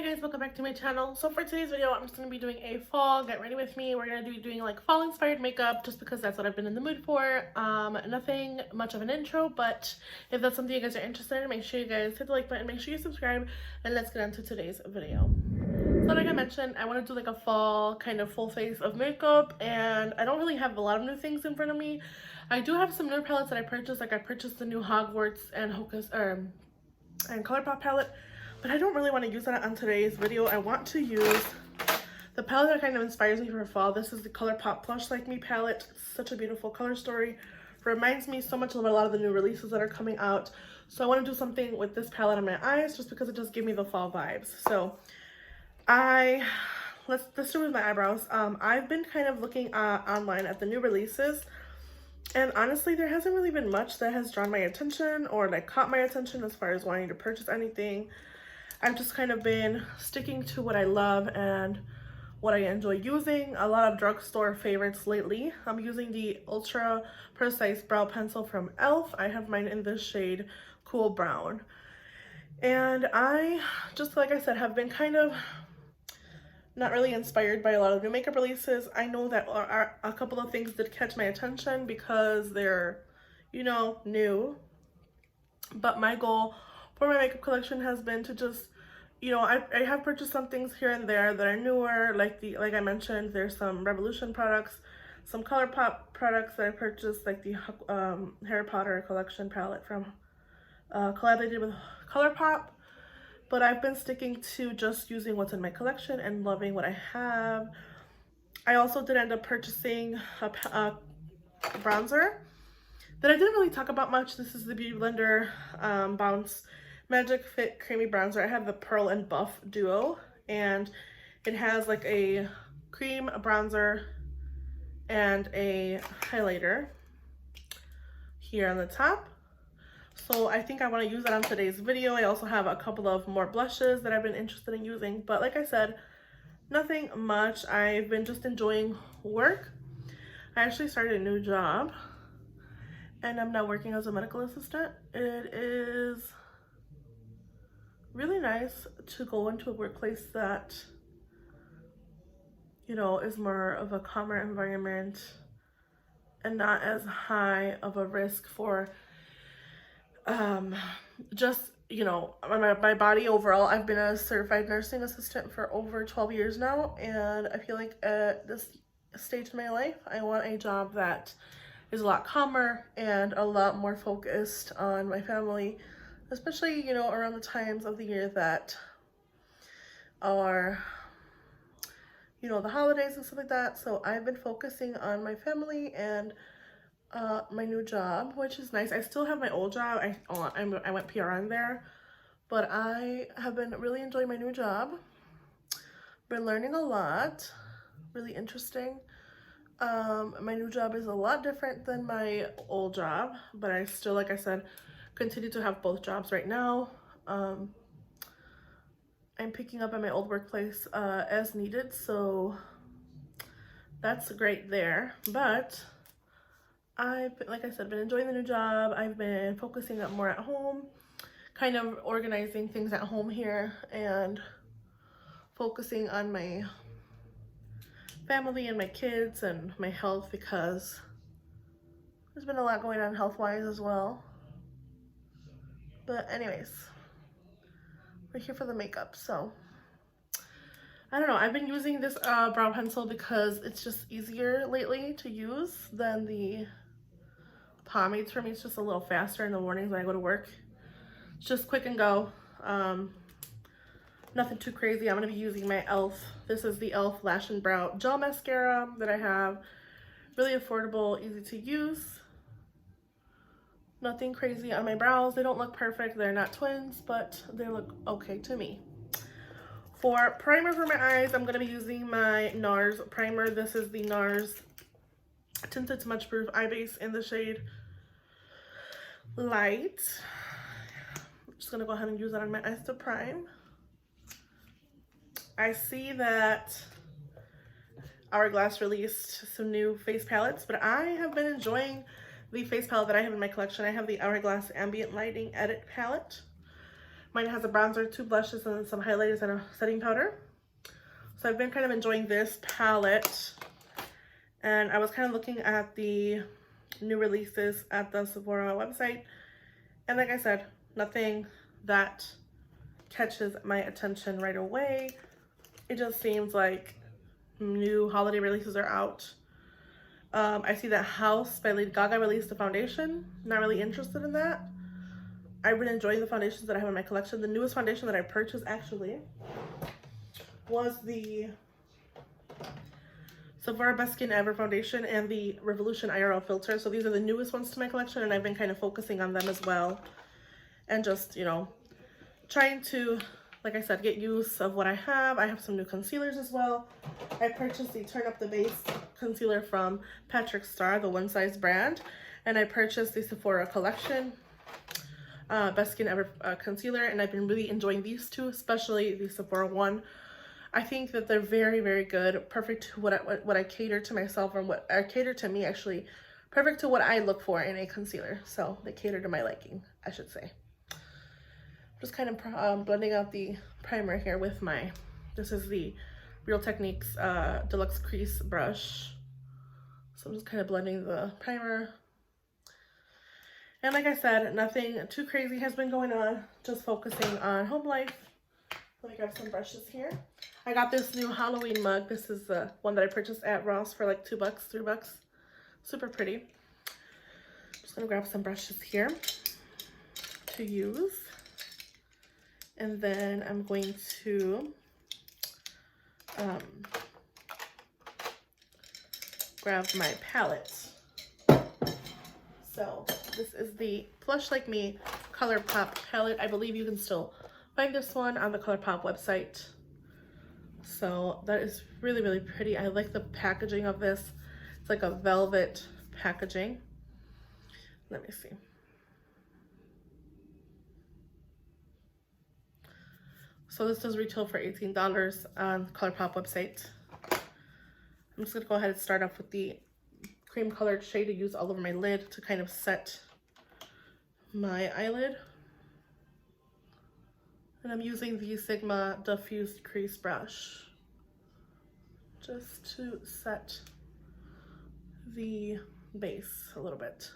guys, welcome back to my channel. So for today's video, I'm just going to be doing a fall, get ready with me. We're going to be doing like fall inspired makeup just because that's what I've been in the mood for. Nothing much of an intro, but if that's something you guys are interested in, make sure you guys hit the like button, make sure you subscribe, and let's get into today's video. So like I mentioned, I want to do like a fall kind of full face of makeup, and I don't really have a lot of new things in front of me. I do have some new palettes that I purchased, like I purchased the new Hogwarts and ColourPop palette. But I don't really want to use that on today's video. I want to use the palette that kind of inspires me for fall. This is the ColourPop Plush Like Me palette. Such a beautiful color story. Reminds me so much of a lot of the new releases that are coming out. So I want to do something with this palette on my eyes just because it does give me the fall vibes. So let's do with my eyebrows. I've been kind of looking online at the new releases. And honestly, there hasn't really been much that has drawn my attention or like caught my attention as far as wanting to purchase anything. I've just kind of been sticking to what I love and what I enjoy using. A lot of drugstore favorites lately. I'm using the Ultra Precise Brow Pencil from e.l.f. I have mine in this shade Cool Brown. And I, just like I said, have been kind of not really inspired by a lot of new makeup releases. I know that a couple of things did catch my attention because they're, you know, new. But my goal for my makeup collection has been to just, you know, I have purchased some things here and there that are newer, like I mentioned, there's some Revolution products, some ColourPop products that I purchased, like the Harry Potter collection palette from collab they did with ColourPop. But I've been sticking to just using what's in my collection and loving what I have. I also did end up purchasing a bronzer that I didn't really talk about much. This is the Beauty Blender Bounce Magic Fit Creamy Bronzer. I have the Pearl and Buff Duo, and it has like a cream bronzer and a highlighter here on the top. So I think I want to use that on today's video. I also have a couple of more blushes that I've been interested in using, but like I said, nothing much. I've been just enjoying work. I actually started a new job and I'm now working as a medical assistant. It is really nice to go into a workplace that, you know, is more of a calmer environment and not as high of a risk for just, you know, my body overall. I've been a certified nursing assistant for over 12 years now, and I feel like at this stage in my life, I want a job that is a lot calmer and a lot more focused on my family, especially, you know, around the times of the year that are, you know, the holidays and stuff like that. So I've been focusing on my family and my new job, which is nice. I still have my old job. I went PRN there, but I have been really enjoying my new job. Been learning a lot, really interesting. My new job is a lot different than my old job, but I still, like I said, continue to have both jobs right now. I'm picking up at my old workplace as needed, so that's great there. But I've, like I said, been enjoying the new job. I've been focusing up more at home, kind of organizing things at home here and focusing on my family and my kids and my health, because there's been a lot going on health-wise as well. But anyways, we're here for the makeup. So I don't know, I've been using this brow pencil because it's just easier lately to use than the pomades for me. It's just a little faster in the mornings when I go to work. It's just quick and go. Nothing too crazy. I'm going to be using my e.l.f. This is the e.l.f. Lash and Brow Gel Mascara that I have. Really affordable, easy to use. Nothing crazy on my brows. They don't look perfect. They're not twins, but they look okay to me. For primer for my eyes, I'm going to be using my NARS primer. This is the NARS Tinted Smudge Proof Eye Base in the shade Light. I'm just going to go ahead and use that on my eyes to prime. I see that Hourglass released some new face palettes, but I have been enjoying the face palette that I have in my collection. I have the Hourglass Ambient Lighting Edit palette. Mine has a bronzer, 2 blushes, and some highlighters and a setting powder. So I've been kind of enjoying this palette. And I was kind of looking at the new releases at the Sephora website. And like I said, nothing that catches my attention right away. It just seems like new holiday releases are out. I see that House by Lady Gaga released a foundation. Not really interested in that. I've been enjoying the foundations that I have in my collection. The newest foundation that I purchased actually was the Sephora Best Skin Ever foundation and the Revolution IRL filter. So these are the newest ones to my collection, and I've been kind of focusing on them as well. And just, you know, trying to, like I said, get use of what I have. I have some new concealers as well. I purchased the Turn Up the Base concealer from Patrick Starr, the One Size brand. And I purchased the Sephora collection Best Skin Ever concealer. And I've been really enjoying these two, especially the Sephora one. I think that they're very, very good. Perfect to what I cater to myself, or what I cater to me, actually. Perfect to what I look for in a concealer. So they cater to my liking, I should say. Just kind of blending out the primer here with my, this is the Real Techniques Deluxe Crease Brush. So I'm just kind of blending the primer. And like I said, nothing too crazy has been going on. Just focusing on home life. Let me grab some brushes here. I got this new Halloween mug. This is the one that I purchased at Ross for like $2, $3. Super pretty. Just gonna grab some brushes here to use. And then I'm going to grab my palette. So this is the Plush Like Me ColourPop palette. I believe you can still find this one on the ColourPop website. So that is really, really pretty. I like the packaging of this. It's like a velvet packaging. Let me see. So this does retail for $18 on ColourPop website. I'm just gonna go ahead and start off with the cream colored shade to use all over my lid to kind of set my eyelid. And I'm using the Sigma Diffused Crease Brush just to set the base a little bit.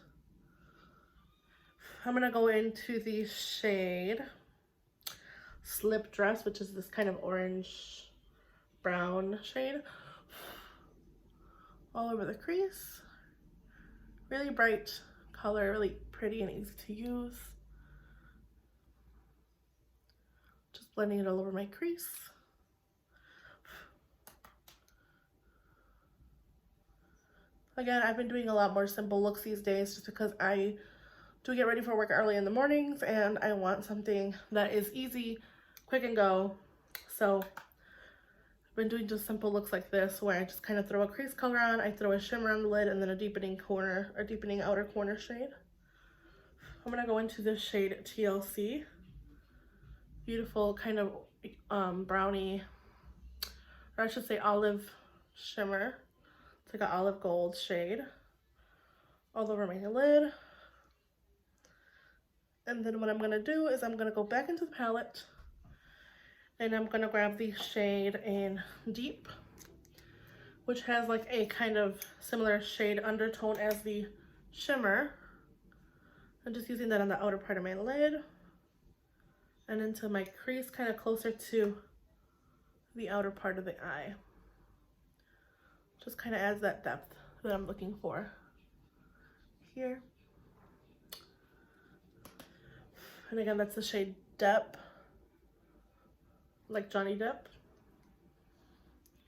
I'm gonna go into the shade Slip Dress, which is this kind of orange brown shade, all over the crease. Really bright color, really pretty and easy to use. Just blending it all over my crease. Again, I've been doing a lot more simple looks these days just because I do get ready for work early in the mornings and I want something that is easy, quick and go. So I've been doing just simple looks like this where I just kind of throw a crease color on, I throw a shimmer on the lid, and then a deepening corner or deepening outer corner shade. I'm gonna go into this shade TLC. Beautiful kind of brownie, or I should say olive shimmer. It's like an olive gold shade all over my lid. And then what I'm gonna do is I'm gonna go back into the palette and I'm gonna grab the shade in Deep, which has like a kind of similar shade undertone as the shimmer. I'm just using that on the outer part of my lid and into my crease, kind of closer to the outer part of the eye. Just kind of adds that depth that I'm looking for here. And again, that's the shade Depp, like Johnny Depp.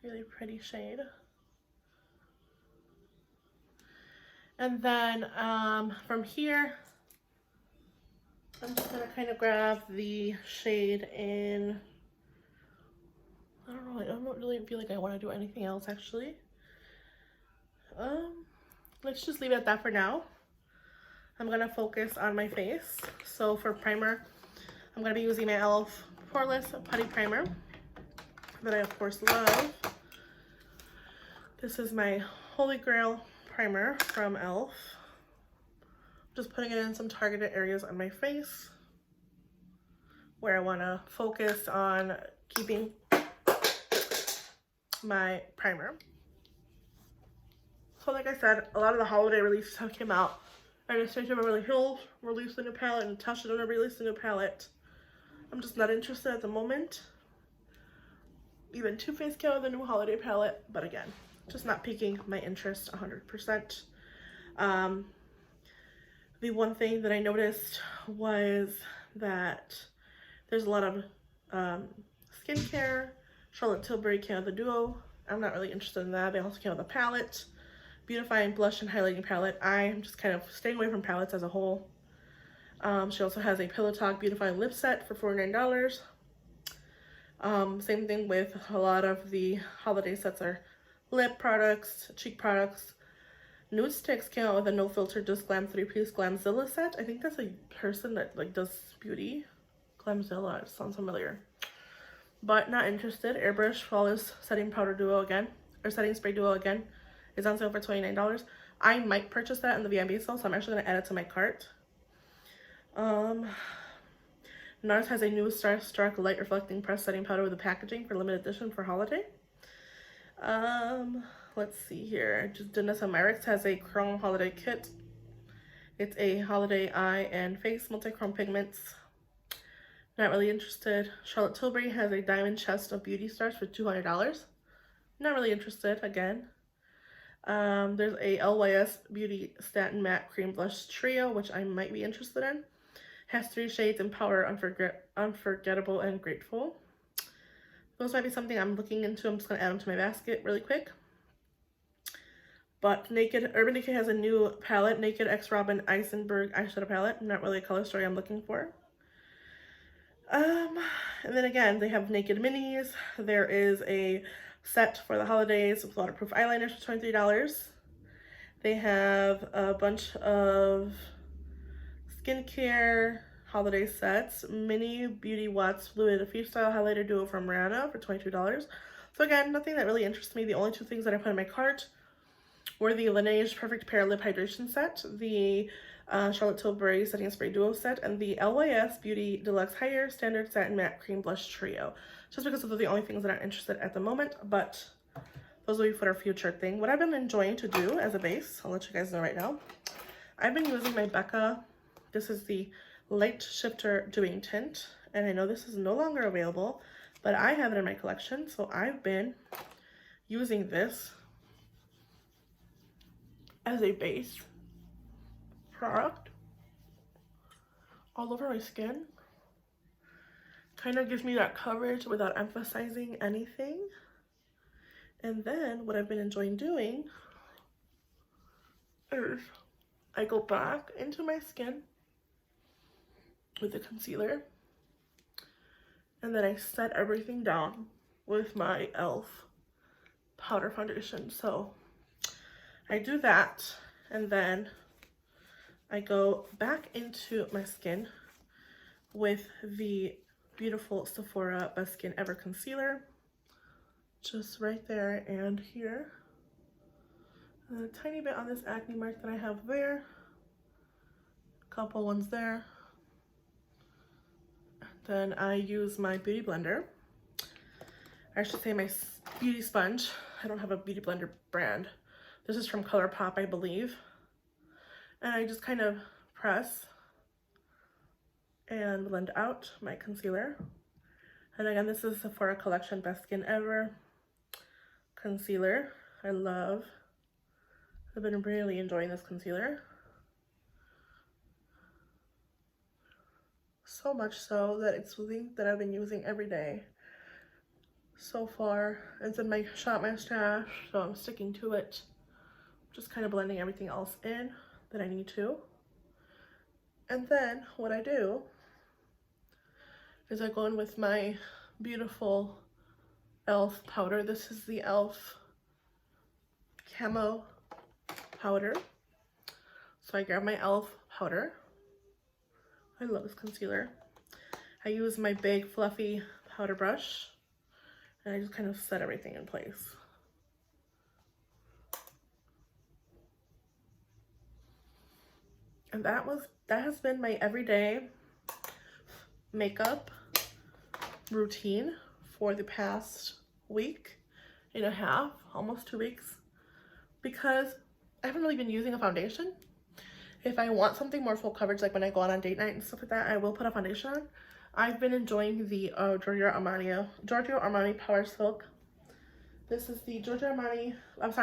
Really pretty shade. And then from here, I'm just gonna kind of grab the shade in, I don't know, I don't really feel like I want to do anything else actually. Let's just leave it at that for now. I'm gonna focus on my face. So for primer, I'm gonna be using my e.l.f. Poreless Putty Primer that I of course love. This is my Holy Grail primer from e.l.f. Just putting it in some targeted areas on my face where I want to focus on keeping my primer. So like I said, a lot of the holiday releases have came out. Anastasia Beverly Hills released a new palette, and Natasha Denona released a new palette. I'm just not interested at the moment. Even Too Faced came out with a new holiday palette, but again, just not piquing my interest 100%. The one thing that I noticed was that there's a lot of skincare. Charlotte Tilbury came out with a duo. I'm not really interested in that. They also came out with a palette. Beautifying blush and highlighting palette. I'm just kind of staying away from palettes as a whole. She also has a Pillow Talk Beautifying Lip Set for $49. Same thing with a lot of the holiday sets are lip products, cheek products. Nude Sticks came out with a No Filter Just Glam 3-piece Glamzilla set. I think that's a person that like does beauty. Glamzilla, it sounds familiar. But not interested. Airbrush Flawless Setting Powder Duo again, or Setting Spray Duo again, is on sale for $29. I might purchase that in the VMB sale, so I'm actually going to add it to my cart. NARS has a new Starstruck Light Reflecting Press Setting Powder with a packaging for limited edition for holiday. Let's see here. Just Danessa Myricks has a Chrome Holiday Kit. It's a holiday eye and face multi-chrome pigments. Not really interested. Charlotte Tilbury has a Diamond Chest of Beauty Stars for $200. Not really interested, again. There's a LYS Beauty Satin Matte Cream Blush Trio, which I might be interested in. Has 3 shades in Power, Unforgettable, and Grateful. Those might be something I'm looking into. I'm just going to add them to my basket really quick. But Urban Decay has a new palette, Naked X Robin Eisenberg eyeshadow palette. Not really a color story I'm looking for. And then again, they have Naked Minis. There is a set for the holidays with waterproof eyeliners for $23. They have a bunch of skincare holiday sets. Mini Beauty Watts Fluid Freestyle Highlighter Duo from Rihanna for $22. So again, nothing that really interests me. The only 2 things that I put in my cart were the Laneige Perfect Pair Lip Hydration Set, the Charlotte Tilbury Setting Spray Duo Set, and the LYS Beauty Deluxe Higher Standard Satin Matte Cream Blush Trio. Just because those are the only things that I'm interested in at the moment, but those will be for our future thing. What I've been enjoying to do as a base, I'll let you guys know right now. I've been using my Becca, this is the Light Shifter Dewing Tint, and I know this is no longer available, but I have it in my collection, so I've been using this as a base product all over my skin. Kind of gives me that coverage without emphasizing anything. And then what I've been enjoying doing is I go back into my skin with the concealer, and then I set everything down with my e.l.f. powder foundation. So I do that, and then I go back into my skin with the beautiful Sephora Best Skin Ever Concealer, just right there and here. And a tiny bit on this acne mark that I have there. A couple ones there. Then I use my beauty blender. I should say my beauty sponge. I don't have a beauty blender brand. This is from ColourPop, I believe. And I just kind of press and blend out my concealer. And again, this is Sephora Collection Best Skin Ever concealer. I've been really enjoying this concealer. So much so that it's something that I've been using every day so far. It's in my shop my stash, so I'm sticking to it. Just kind of blending everything else in that I need to. And then what I do is I go in with my beautiful e.l.f. powder. This is the e.l.f. Camo powder. So I grab my e.l.f. powder. I love this concealer. I use my big fluffy powder brush, and I just kind of set everything in place. And that has been my everyday makeup routine for the past week and a half, almost 2 weeks, because I haven't really been using a foundation. If I want something more full coverage, like when I go out on date night and stuff like that, I will put a foundation on. I've been enjoying the Giorgio Armani Power Silk. This is the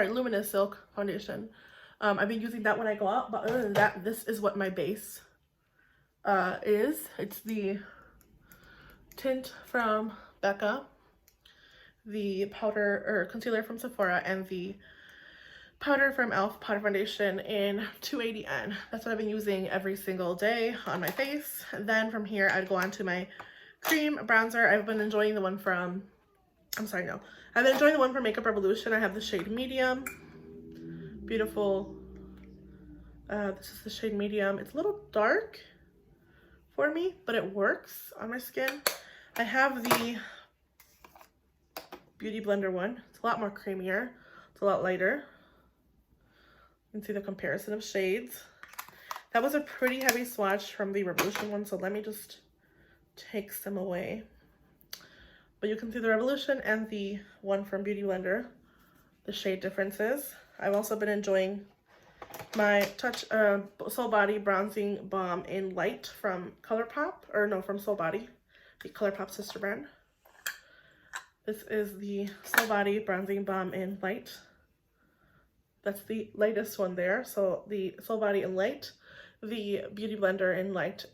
Luminous Silk foundation. I've been using that when I go out, but other than that, this is what my base is. It's the tint from Becca, the powder or concealer from Sephora, and the powder from e.l.f. powder foundation in 280N. That's what I've been using every single day on my face. And then from here, I'd go on to my cream bronzer. I've been enjoying the one from, I've been enjoying the one from Makeup Revolution. I have the shade Medium. Beautiful. This is the shade Medium. It's a little dark for me, but it works on my skin. I have the Beauty Blender one. It's a lot more creamier. It's a lot lighter. You can see the comparison of shades. That was a pretty heavy swatch from the Revolution one, so let me just take some away. But you can see the Revolution and the one from Beauty Blender, the shade differences. I've also been enjoying my Soul Body Bronzing Balm in Light from from Soul Body, the ColourPop sister brand. This is the Soul Body Bronzing Balm in Light. That's the lightest one there. So the Soul Body in Light, the Beauty Blender in Light,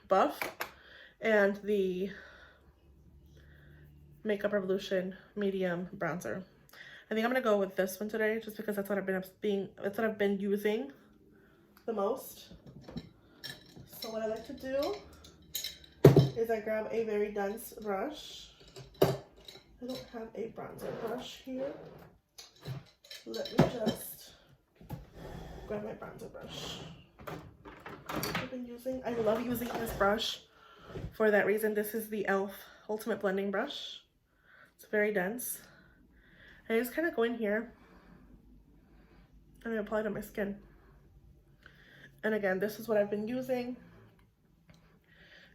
Buff, and the Makeup Revolution Medium Bronzer. I think I'm gonna go with this one today, just because that's what I've been using the most. So what I like to do is I grab a very dense brush. I don't have a bronzer brush here. Let me just grab my bronzer brush. I love using this brush for that reason. This is the e.l.f. Ultimate Blending Brush. It's very dense. And I just kind of go in here and I apply it on my skin. And again, this is what I've been using.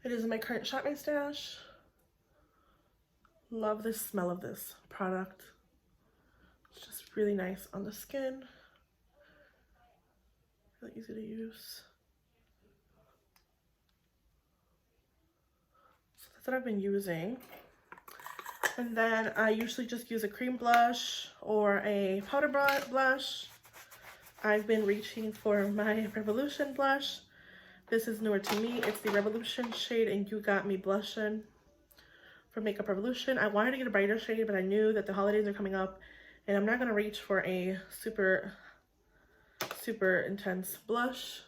It is in my current Shop My Stash. Love the smell of this product. It's just really nice on the skin. Really easy to use. So that's what I've been using. And then I usually just use a cream blush or a powder blush. I've been reaching for my Revolution blush. This is newer to me. It's the Revolution shade and You Got Me Blushin' from Makeup Revolution. I wanted to get a brighter shade, but I knew that the holidays are coming up and I'm not going to reach for a super intense blush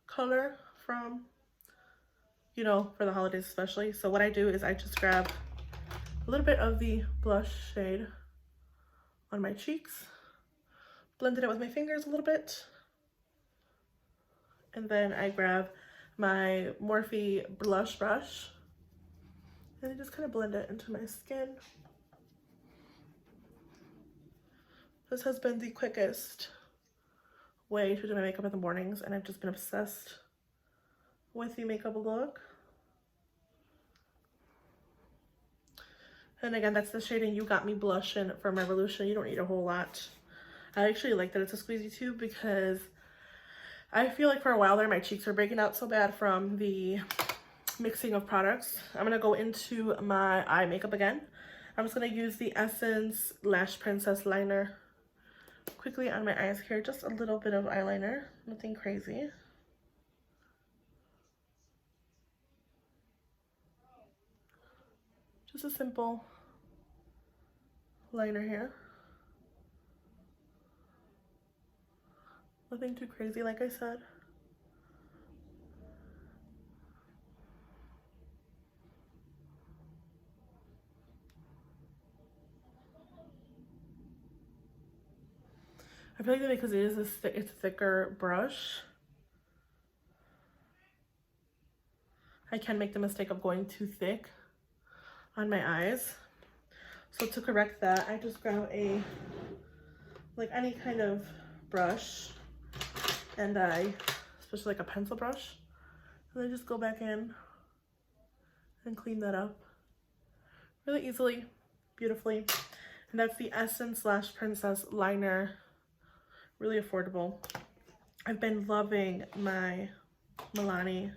color from, for the holidays especially. So what I do is I just grab a little bit of the blush shade on my cheeks, blended it with my fingers a little bit, and then I grab my Morphe blush brush and I just kind of blend it into my skin. This has been the quickest way to do my makeup in the mornings, and I've just been obsessed with the makeup look. And again, that's the shade and You Got Me Blushin' from Revolution. You don't need a whole lot. I actually like that it's a squeezy tube because I feel like for a while there, my cheeks were breaking out so bad from the mixing of products. I'm going to go into my eye makeup again. I'm just going to use the Essence Lash Princess Liner quickly on my eyes here. Just a little bit of eyeliner, nothing crazy. Just a simple liner here. Nothing too crazy, like I said. I feel like that because it is it's a thicker brush, I can make the mistake of going too thick on my eyes. So to correct that, I just grab any kind of brush, and especially like a pencil brush, and I just go back in and clean that up really easily, beautifully. And that's the Essence Lash Princess Liner. Really affordable. I've been loving my Milani.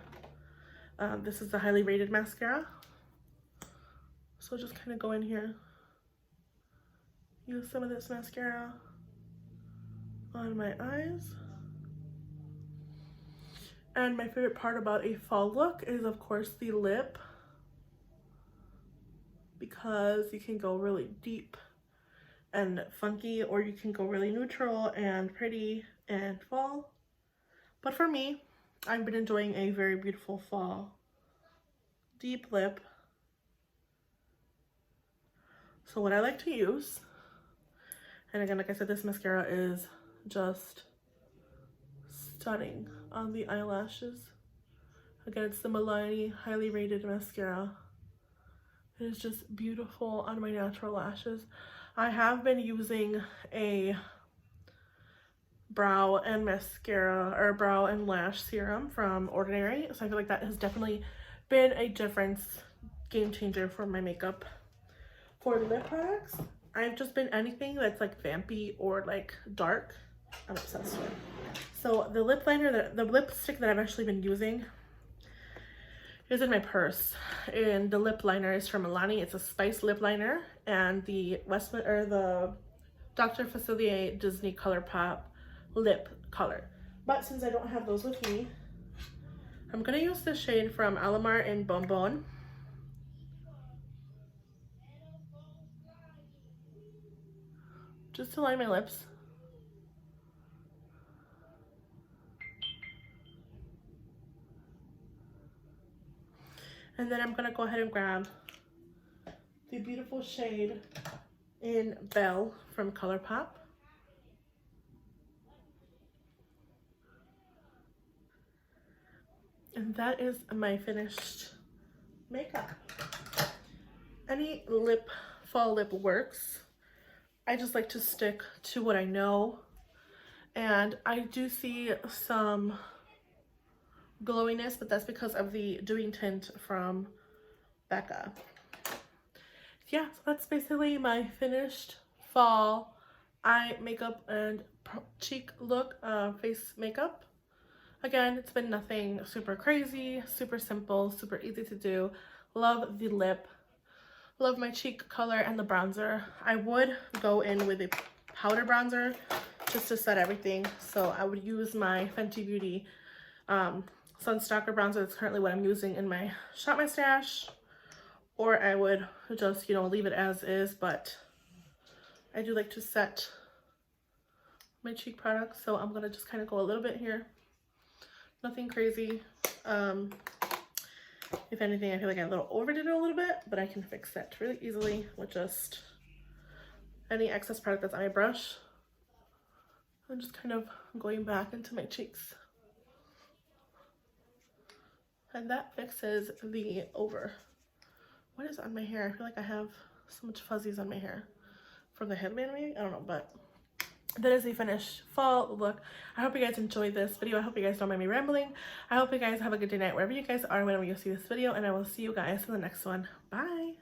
This is the highly rated mascara. So just kind of go in here, use some of this mascara on my eyes. And my favorite part about a fall look is, of course, the lip, because you can go really deep and funky, or you can go really neutral and pretty and fall. But for me, I've been enjoying a very beautiful fall deep lip. So what I like to use, and again, like I said, this mascara is just stunning on the eyelashes. Again, it's the Milani highly rated mascara. It is just beautiful on my natural lashes. I have been using a brow and mascara, or brow and lash serum from Ordinary, so I feel like that has definitely been a difference, game changer for my makeup. For lip products, I've just been anything that's like vampy or like dark, I'm obsessed with. So the lip liner, the lipstick that I've actually been using is in my purse, and the lip liner is from Milani. It's a Spice lip liner, and the the Dr. Facilier Disney Color Pop lip color. But since I don't have those with me, I'm gonna use the shade from Alamar in Bonbon. Just to line my lips. And then I'm gonna go ahead and grab the beautiful shade in Belle from ColourPop. And that is my finished makeup. Any fall lip works. I just like to stick to what I know. And I do see some glowiness, but that's because of the Dewy Tint from Becca. Yeah, so that's basically my finished fall eye makeup and cheek look, face makeup. Again, it's been nothing super crazy, super simple, super easy to do. Love the lip, love my cheek color and the bronzer. I would go in with a powder bronzer just to set everything. So I would use my Fenty Beauty Sunstalker bronzer. That's currently what I'm using in my Shop My Stash. Or I would just, you know, leave it as is, but I do like to set my cheek products. So I'm gonna just kind of go a little bit here. Nothing crazy. If anything, I feel like I overdid it a little bit, but I can fix that really easily with just any excess product that's on my brush. I'm just kind of going back into my cheeks. And that fixes the what is on my hair? I feel like I have so much fuzzies on my hair from the headband maybe? I don't know, but that is the finished fall look. I hope you guys enjoyed this video. I hope you guys don't mind me rambling. I hope you guys have a good day, night, wherever you guys are, whenever you see this video, and I will see you guys in the next one. Bye!